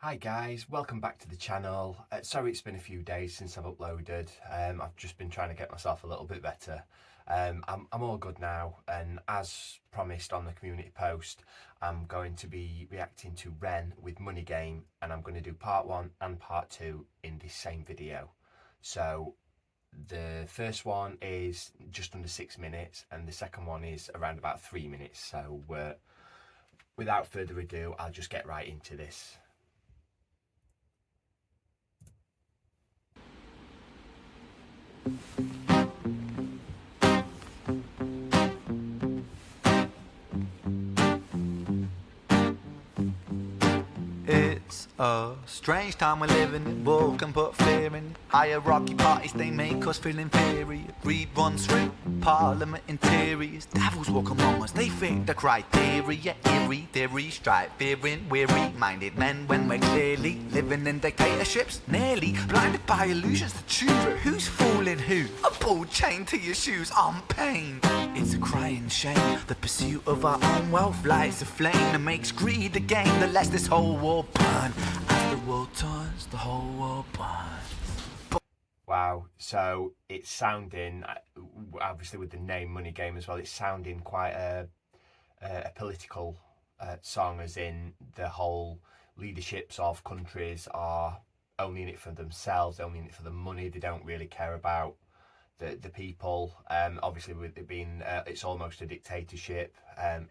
Hi guys, welcome back to the channel. Sorry it's been a few days since I've uploaded. I've just been trying to get myself a little bit better. I'm all good now, and as promised on the community post, I'm going to be reacting to Ren with Money Game, and I'm going to do part 1 and part 2 in this same video. So the first one is just under 6 minutes and the second one is around about 3 minutes. So without further ado, I'll just get right into this. It's a strange time we're living in. War can put fear in. Hierarchy parties, they make us feel inferior. Greed runs through parliament interiors. Devils walk among us, they fit the criteria. Eerie theory, stripe fearing, weary-minded men when we're clearly living in dictatorships. Nearly blinded by illusions to choose who's fooling who. A ball chained to your shoes on pain. It's a crying shame. The pursuit of our own wealth lights a flame that makes greed a game that lets this whole world burn. As the world turns, the whole world burns. Wow, so it's sounding, obviously with the name Money Game as well, it's sounding quite a political song, as in the whole leaderships of countries are only in it for themselves, only in it for the money. They don't really care about the people. Obviously with it being, it's almost a dictatorship.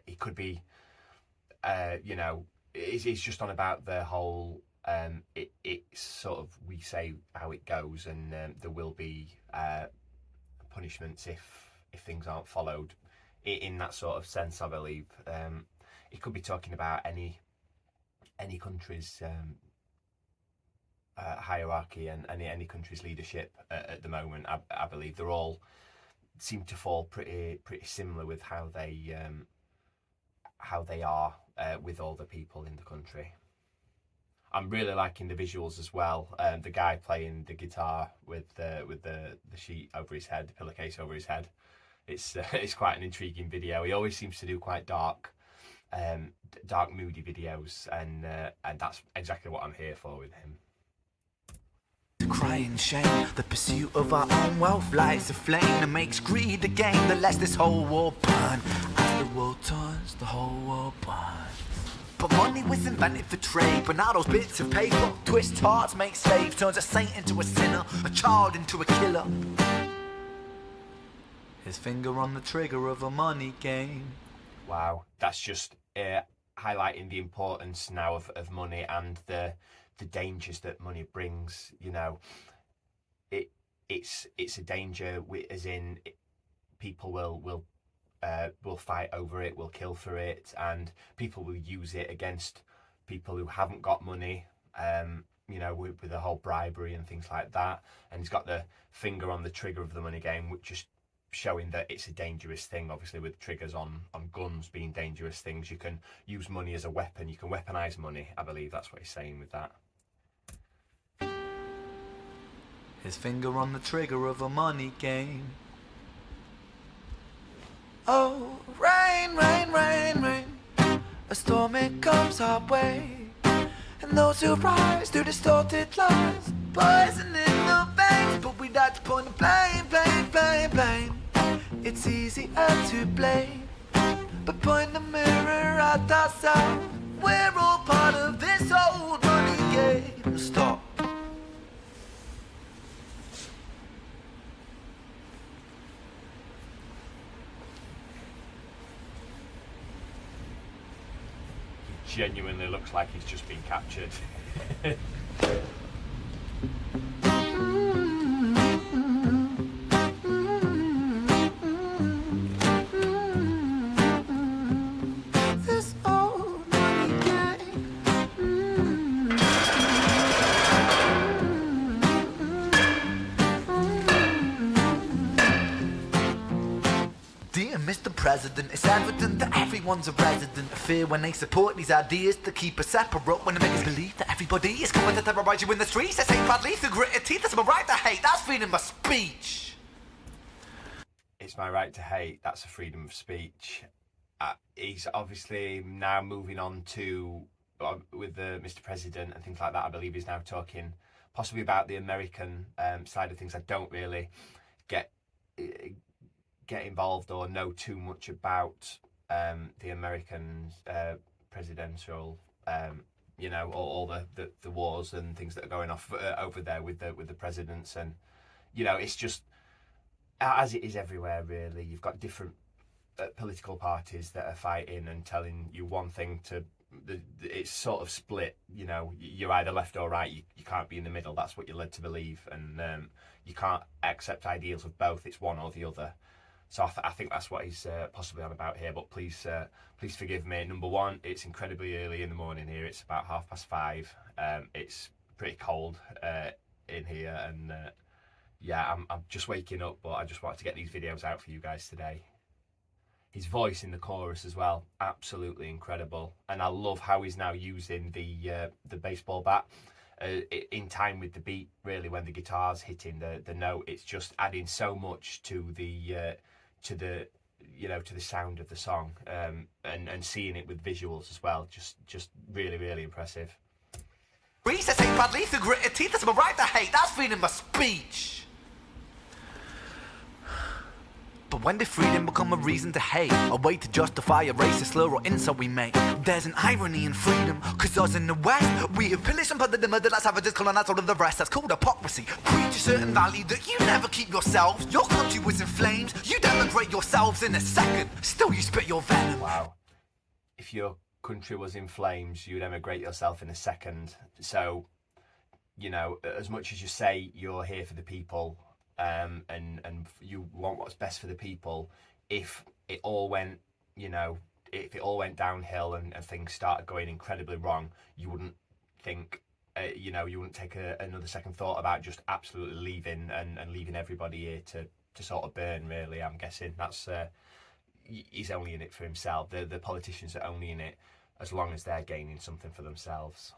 It could be, it's just on about the whole, it's sort of, we say how it goes, and there will be punishments if things aren't followed in that sort of sense, I believe. It could be talking about any country's hierarchy and any country's leadership at the moment. I believe they're all seem to fall pretty similar with how they are with all the people in the country. I'm really liking the visuals as well. The guy playing the guitar with the sheet over his head, the pillowcase over his head. It's quite an intriguing video. He always seems to do quite dark, moody videos, and that's exactly what I'm here for with him. Crying shame, the pursuit of our own wealth lights a flame that makes greed a game that lets this whole world burn. As the world turns, the whole world burns. But money was invented for trade, but now those bits of paper twist hearts, make slaves, turns a saint into a sinner, a child into a killer. His finger on the trigger of a money game. Wow, that's just highlighting the importance now of money and the dangers that money brings. You know, it's a danger, as in people will fight over it, will kill for it, and people will use it against people who haven't got money. With the whole bribery and things like that. And he's got the finger on the trigger of the money game, which just showing that it's a dangerous thing. Obviously with triggers on guns being dangerous things, you can use money as a weapon, you can weaponize money. I believe that's what he's saying with that. His finger on the trigger of a money game. Oh, rain, rain, rain, rain, a storm it comes our way, and those who rise through distorted lies, poison in the veins. But we like to point the blame, blame, blame, blame. It's easier to blame, but point the mirror at ourselves. We're all part of this old money game. Stop. Genuinely looks like he's just been captured. This old money game. Dear Mr. President, it's evident that everyone's a resident of fear when they support these ideas to keep us separate, when they make us believe that everybody is coming to terrorize you in the streets. They say badly through gritted teeth. That's my right to hate. That's freedom of speech. It's my right to hate. That's a freedom of speech. He's obviously now moving on to with the Mr. President and things like that. I believe he's now talking possibly about the American side of things. I don't really get involved or know too much about the American presidential, all the wars and things that are going off over there with the presidents. And it's just as it is everywhere, really. You've got different political parties that are fighting and telling you one thing to it's sort of split. You're either left or right. You can't be in the middle. That's what you're led to believe, and you can't accept ideals of both. It's one or the other. So I think that's what he's possibly on about here. But please forgive me. Number one, it's incredibly early in the morning here. It's about 5:30. It's pretty cold in here, and I'm just waking up. But I just wanted to get these videos out for you guys today. His voice in the chorus as well, absolutely incredible. And I love how he's now using the baseball bat in time with the beat, really, when the guitar's hitting the note. It's just adding so much to the sound of the song, and seeing it with visuals as well. Just really, really impressive. Recess ain't badly through gritted teeth, that's my right to hate, that's freedom of speech. But when did freedom become a reason to hate? A way to justify a racist slur or insult we make? There's an irony in freedom, cause us in the West, we have pillaged and plundered the murder that savages colonized all of the rest. That's called hypocrisy. Preach a certain value that you never keep yourselves. Your country was in flames, you denigrate yourselves in a second. Still you spit your venom. Wow. If your country was in flames, you'd emigrate yourself in a second. So, as much as you say you're here for the people, and you want what's best for the people, if it all went downhill and things started going incredibly wrong, you wouldn't think, you wouldn't take another second thought about just absolutely leaving and leaving everybody here to sort of burn, really. I'm guessing that's he's only in it for himself. The politicians are only in it as long as they're gaining something for themselves.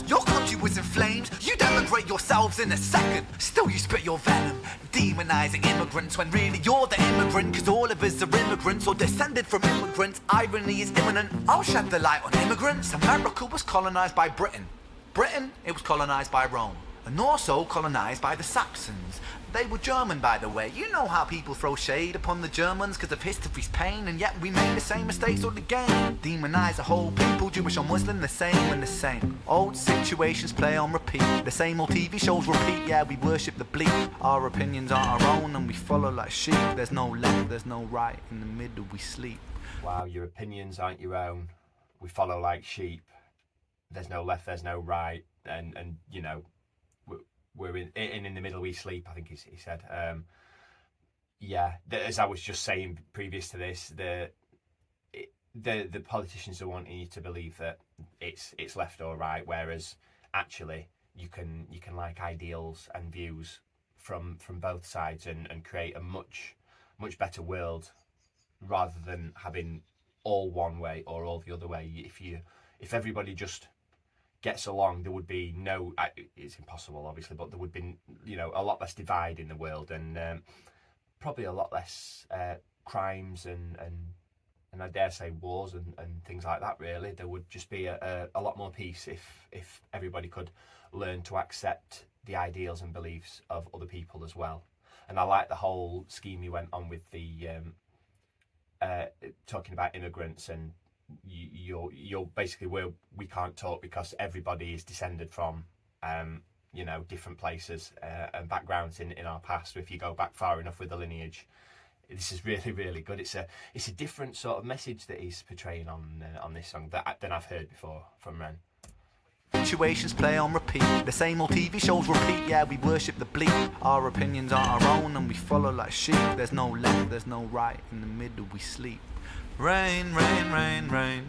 Your country was in flames, you denigrate yourselves in a second. Still you spit your venom, demonizing immigrants when really you're the immigrant, cause all of us are immigrants or descended from immigrants. Irony is imminent. I'll shed the light on immigrants. America was colonized by Britain. Britain, it was colonized by Rome, and also colonized by the Saxons. They were German, by the way. You know how people throw shade upon the Germans because of history's pain, and yet we made the same mistakes all again. Demonize a whole people, Jewish or Muslim, the same and the same. Old situations play on repeat. The same old TV shows repeat. Yeah, we worship the bleak. Our opinions aren't our own and we follow like sheep. There's no left, there's no right. In the middle we sleep. Wow, your opinions aren't your own. We follow like sheep. There's no left, there's no right. And we're in the middle we sleep, I think he said. As I was just saying previous to this, the politicians are wanting you to believe that it's left or right, whereas actually you can like ideals and views from both sides and create a much better world, rather than having all one way or all the other way. If everybody just gets along, there would be it's impossible obviously, but there would be a lot less divide in the world, and probably a lot less crimes and I dare say wars and things like that, really. There would just be a lot more peace if everybody could learn to accept the ideals and beliefs of other people as well. And I like the whole scheme he went on with the talking about immigrants, and you're basically where we can't talk because everybody is descended from different places and backgrounds in our past. If you go back far enough with the lineage, this is really, really good. It's a different sort of message that he's portraying on this song than I've heard before from Ren. Situations play on repeat. The same old TV shows repeat. Yeah, we worship the bleak. Our opinions aren't our own and we follow like sheep. There's no left, there's no right. In the middle we sleep. Rain, rain, rain, rain.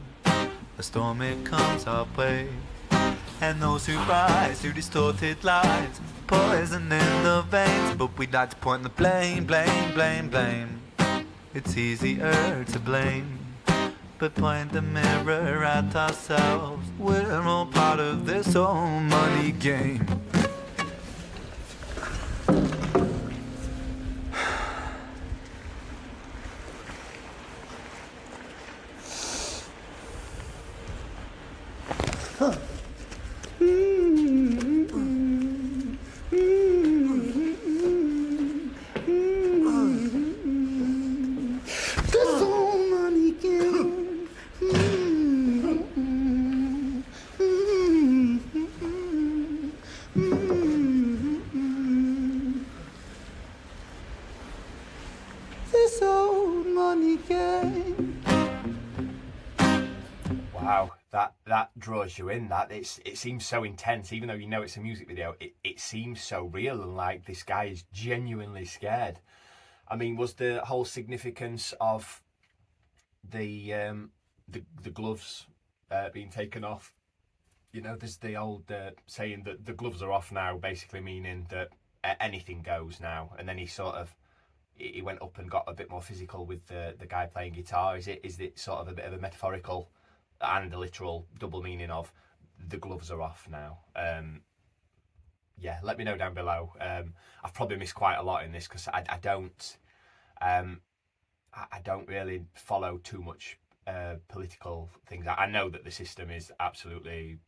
A storm it comes our way. And those who rise through distorted lies, poison in the veins. But we'd like to point the blame, blame, blame, blame. It's easier to blame, but point the mirror at ourselves. We're all part of this whole money game. draws you in. That it seems so intense, even though you know it's a music video. It seems so real, and like this guy is genuinely scared. I mean, was the whole significance of the gloves being taken off? You know, there's the old saying that the gloves are off now, basically meaning that anything goes now. And then he went up and got a bit more physical with the guy playing guitar. Is it sort of a bit of a metaphorical and a literal double meaning of the gloves are off now? Yeah, let me know down below. I've probably missed quite a lot in this because I don't really follow too much political things. I know that the system is absolutely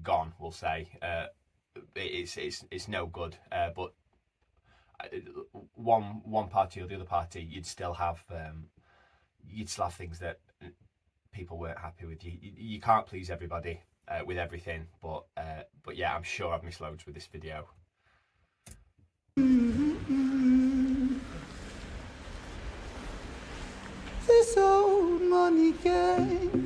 gone, we'll say. It's no good, but one party or the other party, you'd still have things that people weren't happy with. You can't please everybody with everything, but yeah, I'm sure I've missed loads with this video. This old money game.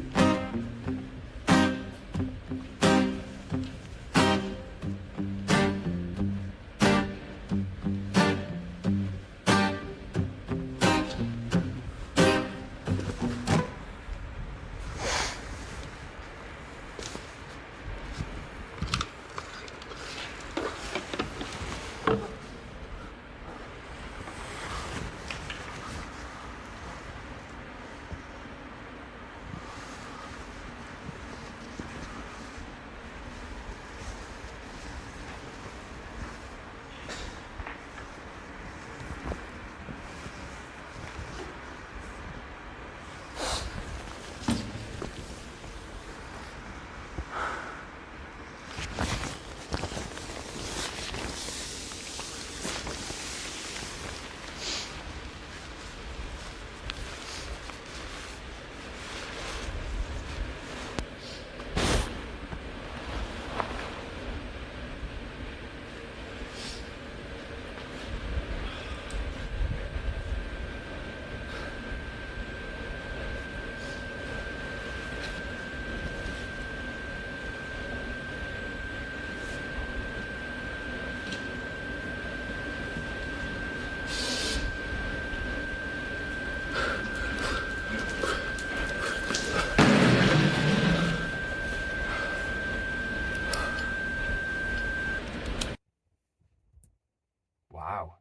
Wow,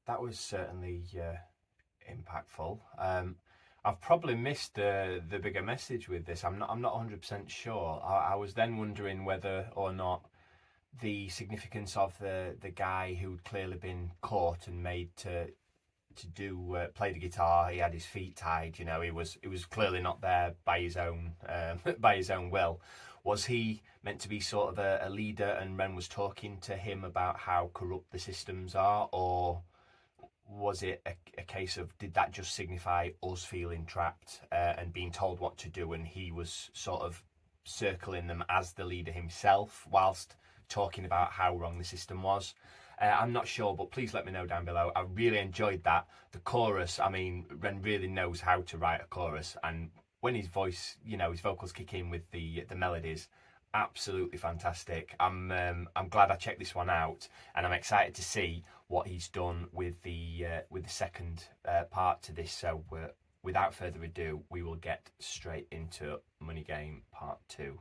that was certainly impactful. I've probably missed the bigger message with this. I'm not 100% sure. I was then wondering whether or not the significance of the guy who'd clearly been caught and made to play the guitar. He had his feet tied. You know, he was clearly not there by his own by his own will. Was he meant to be sort of a leader, and Ren was talking to him about how corrupt the systems are, or was it a case of, did that just signify us feeling trapped and being told what to do, and he was sort of circling them as the leader himself whilst talking about how wrong the system was? I'm not sure, but please let me know down below. I really enjoyed that. The chorus, I mean, Ren really knows how to write a chorus, and when his voice, you know, his vocals kick in with the melodies, absolutely fantastic. I'm glad I checked this one out, and I'm excited to see what he's done with the second part to this. So without further ado, we will get straight into Money Game Part 2.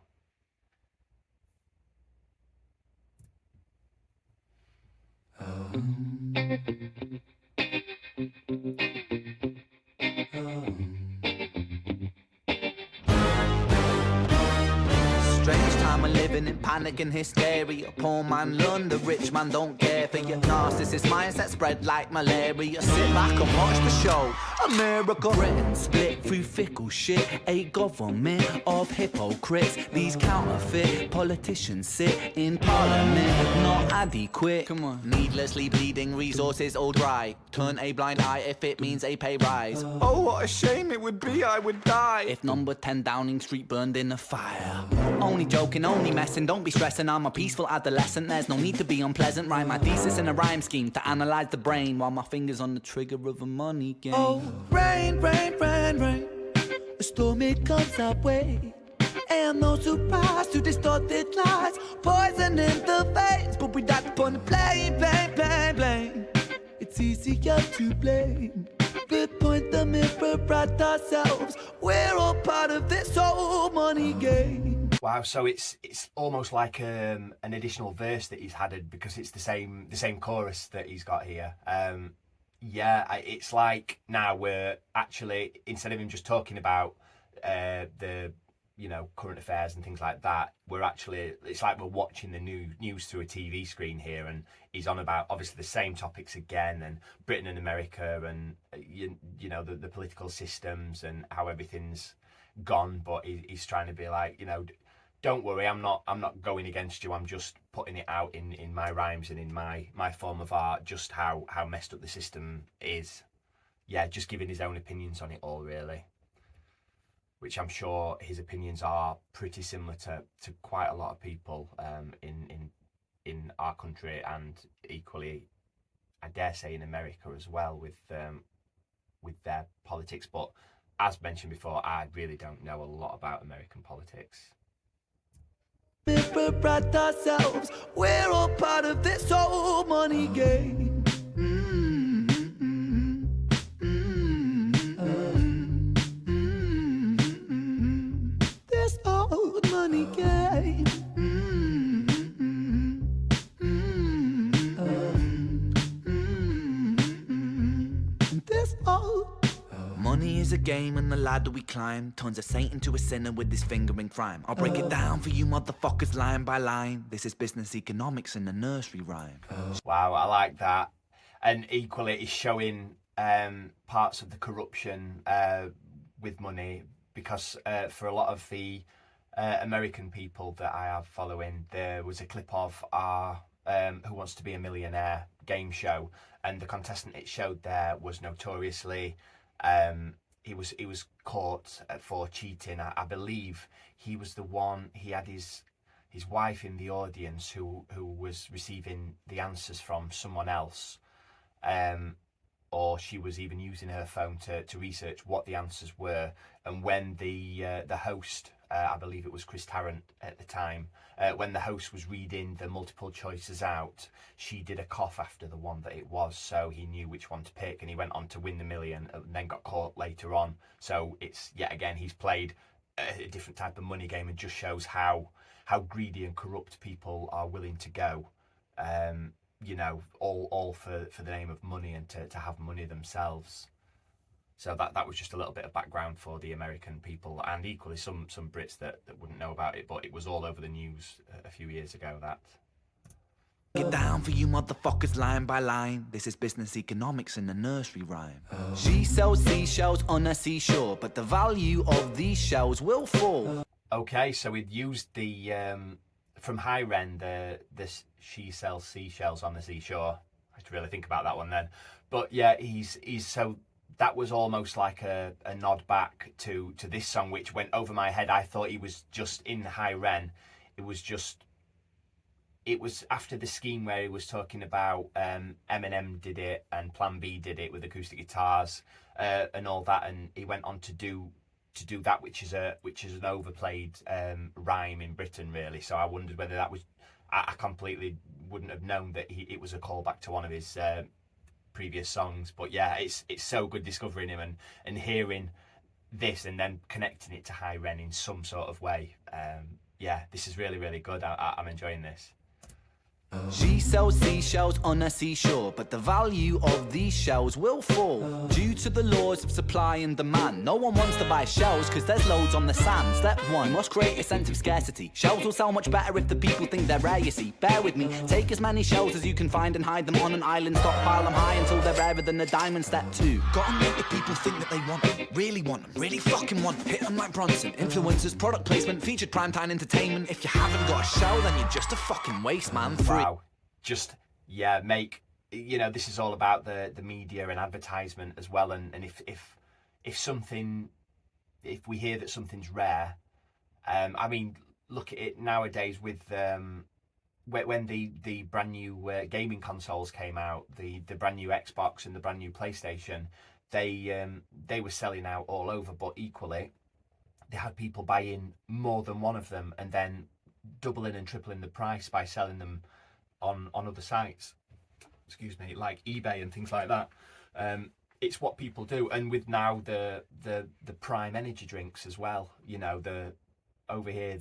Strange time we're living in, panic and hysteria. Poor man learn, the rich man don't care for your narcissist mindset spread like malaria. Sit back and watch the show. America, Britain split through fickle shit. A government of hypocrites. These counterfeit politicians sit in parliament, not adequate. Come on. Needlessly bleeding, resources all dry. Turn a blind eye if it means a pay rise. Oh, what a shame it would be, I would die if number 10 Downing Street burned in a fire. Only joking, only messing, don't be stressing. I'm a peaceful adolescent, there's no need to be unpleasant. Write my thesis in a rhyme scheme to analyze the brain while my fingers on the trigger of a money game. Oh, rain, rain, rain, rain, a storm it comes our way. And those who rise to distorted lies, poison in the veins, but we don't want to blame. It's easier to blame. We point the mirror at ourselves. We're all part of this whole money game. Wow, so it's almost like an additional verse that he's added, because it's the same chorus that he's got here. It's like now we're actually, instead of him just talking about the current affairs and things like that, it's like we're watching the news through a TV screen here, and he's on about obviously the same topics again, and Britain and America, and the political systems and how everything's gone. But he's trying to be like, don't worry, I'm not going against you. I'm just putting it out in my rhymes and in my form of art, just how messed up the system is. Yeah, just giving his own opinions on it all, really. Which I'm sure his opinions are pretty similar to quite a lot of people in our country, and equally, I dare say, in America as well, with their politics. But as mentioned before, I really don't know a lot about American politics. Mirror at ourselves. We're all part of this whole money game. This old money game. This old. Money is a game and the ladder we climb turns a saint into a sinner with his finger in crime. I'll break it down for you motherfuckers line by line. This is business economics in a nursery rhyme. Wow, I like that. And equally, it's showing parts of the corruption with money, because for a lot of the American people that I have following, there was a clip of our Who Wants to Be a Millionaire game show, and the contestant it showed there was notoriously... he was caught for cheating. I believe he was the one. He had his wife in the audience who was receiving the answers from someone else, or she was even using her phone to research what the answers were. And when the host, I believe it was Chris Tarrant at the time, when the host was reading the multiple choices out, she did a cough after the one that it was, so he knew which one to pick, and he went on to win the million, and then got caught later on. So it's, yet again, he's played a different type of money game, and just shows how greedy and corrupt people are willing to go, all for the name of money, and to have money themselves. So that was just a little bit of background for the American people, and equally some Brits that wouldn't know about it, but it was all over the news a few years ago. That. Get down for you motherfuckers line by line. This is business economics in a nursery rhyme. She sells seashells on a seashore, but the value of these shells will fall. Okay, so we'd used the from High Ren, this she sells seashells on the seashore. I had to really think about that one then. But yeah, he's so that was almost like a nod back to this song, which went over my head. I thought he was just in High Ren. It was after the scheme where he was talking about Eminem did it and Plan B did it with acoustic guitars and all that, and he went on to do that, which is an overplayed rhyme in Britain, really. So I wondered whether that was. I completely wouldn't have known that it was a callback to one of his previous songs. But yeah, it's so good discovering him and hearing this and then connecting it to High Ren in some sort of way. Yeah, this is really, really good. I'm enjoying this. She sells seashells on a seashore, but the value of these shells will fall due to the laws of supply and demand. No one wants to buy shells because there's loads on the sand. Step one, must create a sense of scarcity. Shells will sell much better if the people think they're rare, you see. Bear with me, take as many shells as you can find and hide them on an island. Stockpile them high until they're rarer than a diamond. Step two, gotta make the people think that they want them, really fucking want them. Hit them like Bronson. Influencers, product placement, featured primetime entertainment. If you haven't got a shell, then you're just a fucking waste, man. Wow. Just, yeah, this is all about the media and advertisement as well. And if we hear that something's rare, I mean, look at it nowadays with when the brand new gaming consoles came out, the brand new Xbox and the brand new PlayStation, they were selling out all over. But equally, they had people buying more than one of them and then doubling and tripling the price by selling them on other sites, excuse me, like eBay and things like that. It's what people do. And with now the prime energy drinks as well, you know, the over here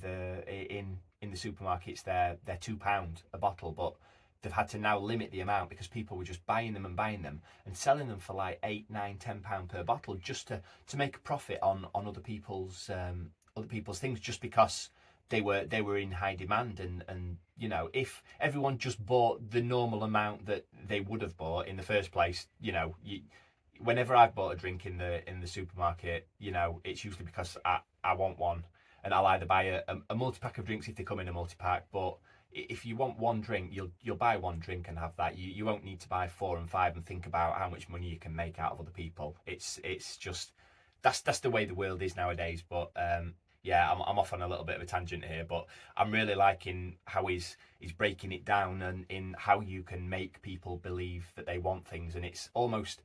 in the supermarkets they're £2 a bottle, but they've had to now limit the amount because people were just buying them and selling them for like £8, £9, £10 per bottle just to make a profit on other people's things, just because they were in high demand. And you know, if everyone just bought the normal amount that they would have bought in the first place, you know, whenever I've bought a drink in the supermarket, you know, it's usually because I want one, and I'll either buy a multi-pack of drinks if they come in a multi-pack. But if you want one drink, you'll buy one drink and have that. You won't need to buy 4 and 5 and think about how much money you can make out of other people. It's just that's the way the world is nowadays. But yeah, I'm off on a little bit of a tangent here, but I'm really liking how he's breaking it down and in how you can make people believe that they want things. And it's almost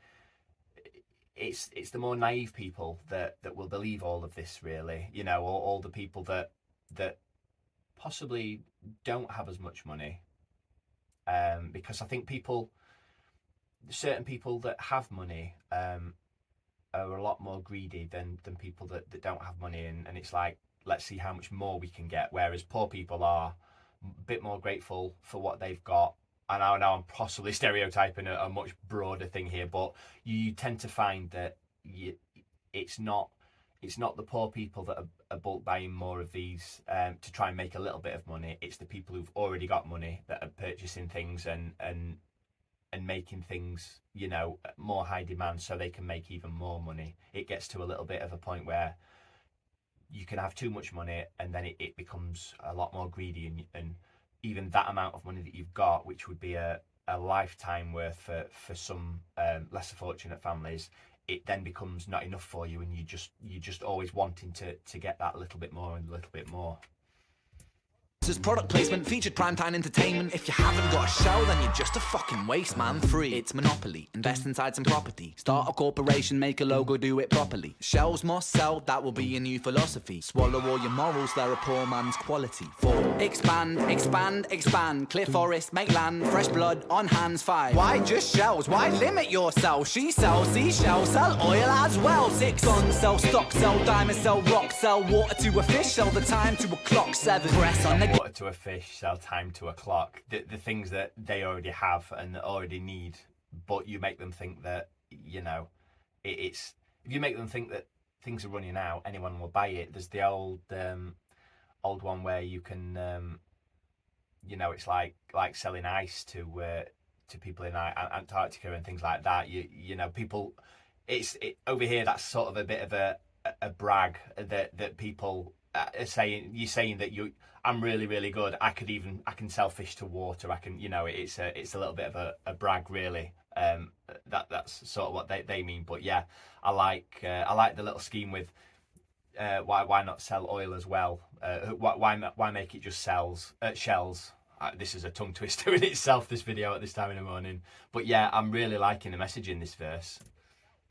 it's the more naive people that will believe all of this, really. You know, all the people that possibly don't have as much money, because I think certain people that have money are a lot more greedy than people that don't have money, and it's like, let's see how much more we can get, whereas poor people are a bit more grateful for what they've got. And I know I'm possibly stereotyping a much broader thing here, but you tend to find that it's not the poor people that are bulk buying more of these to try and make a little bit of money. It's the people who've already got money that are purchasing things and making things, you know, more high demand so they can make even more money. It gets to a little bit of a point where you can have too much money and then it becomes a lot more greedy, and even that amount of money that you've got, which would be a lifetime worth for some lesser fortunate families, it then becomes not enough for you, and you just always wanting to get that little bit more and a little bit more. This product placement, featured primetime entertainment. If you haven't got a show, then you're just a fucking waste, man. Free. It's Monopoly. Invest inside some property. Start a corporation, make a logo, do it properly. Shells must sell, that will be your new philosophy. Swallow all your morals, they're a poor man's quality. 4. Expand, expand, expand. Clear forest, make land, fresh blood on hands. 5. Why just shells? Why limit yourself? She sells seashells, sell oil as well. 6. Guns, sell stock, sell diamonds, sell rock, sell water to a fish, sell the time to a clock. 7. Press on the water to a fish, sell time to a clock. The things that they already have and already need, but you make them think that, you know, it's if you make them think that things are running out, anyone will buy it. There's the old one where you can, you know, it's like selling ice to people in Antarctica and things like that. You know, people, over here. That's sort of a bit of a brag that people are saying. You're saying that I'm really, really good. I can sell fish to water. I can, you know, it's a little bit of a brag, really. That's sort of what they mean. But yeah, I like the little scheme with why not sell oil as well? Why make it just shells? This is a tongue twister in itself, this video at this time in the morning. But yeah, I'm really liking the message in this verse.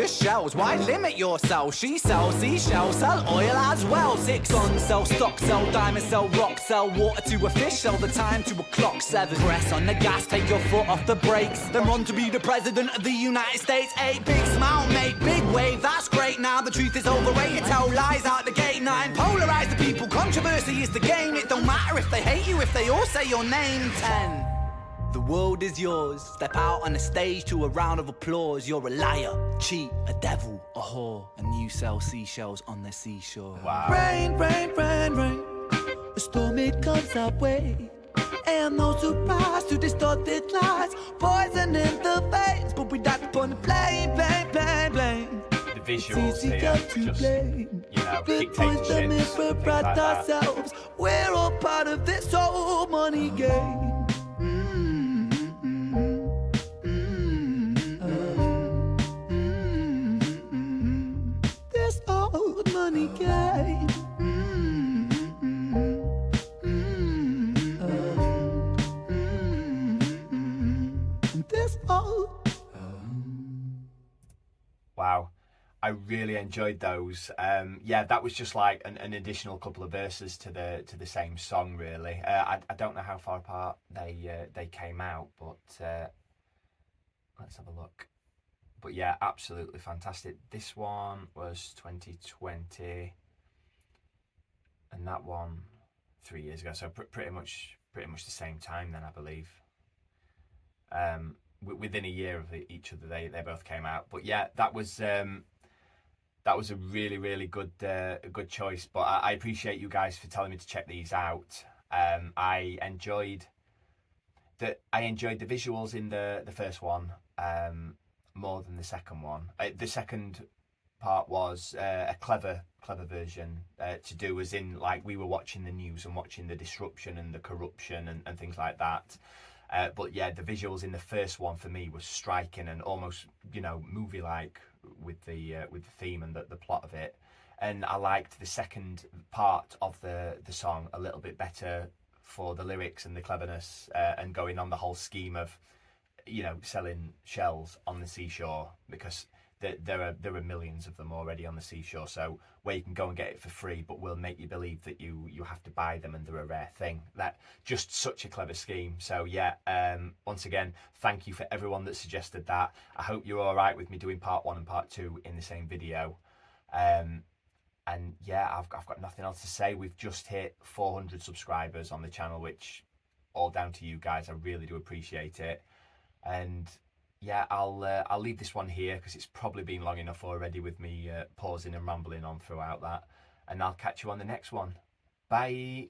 Shells, why limit yourself? She sells seashells, sell oil as well. 6. Guns, sell stock, sell diamonds, sell rock, sell water to a fish, sell the time to a clock. 7. Press on the gas, take your foot off the brakes, then run to be the president of the United States. 8. Big smile, make big wave, that's great. Now the truth is overrated, tell lies out the gate. 9. Polarize the people, controversy is the game. It don't matter if they hate you, if they all say your name. 10. The world is yours. Step out on the stage to a round of applause. You're a liar, cheat, a devil, a whore, and you sell seashells on the seashore. Wow. Rain, rain, rain, rain. A storm, it comes our way. And no surprise to distorted lies. Poison in the veins, but we died upon the blame, blame, blame, blame. The visuals here, just, you know, dictatorships, things like ourselves. We're all part of this whole money game. This old money game. Wow. I I really enjoyed those. Yeah, that was just like an additional couple of verses to the same song, really. I don't know how far apart they came out, but let's have a look. But yeah, absolutely fantastic. This one was 2020, and that one 3 years ago. So pretty much the same time then, I believe. Within a year of each other, they both came out. But yeah, that was a really good good choice. But I appreciate you guys for telling me to check these out. I enjoyed the visuals in the first one more than the second one. The second part was a clever version to do, as in like we were watching the news and watching the disruption and the corruption and things like that. But yeah, the visuals in the first one for me was striking and almost, you know, movie like with the theme and the plot of it. And I liked the second part of the song a little bit better for the lyrics and the cleverness and going on the whole scheme of, you know, selling shells on the seashore, because there are millions of them already on the seashore, so where you can go and get it for free, but we'll make you believe that you have to buy them and they're a rare thing. That just such a clever scheme. So yeah, once again, thank you for everyone that suggested that. I hope you're all right with me doing part 1 and part 2 in the same video. And yeah, I've got nothing else to say. We've just hit 400 subscribers on the channel, which all down to you guys. I really do appreciate it. And yeah, I'll leave this one here because it's probably been long enough already with me pausing and rambling on throughout that. And I'll catch you on the next one. Bye.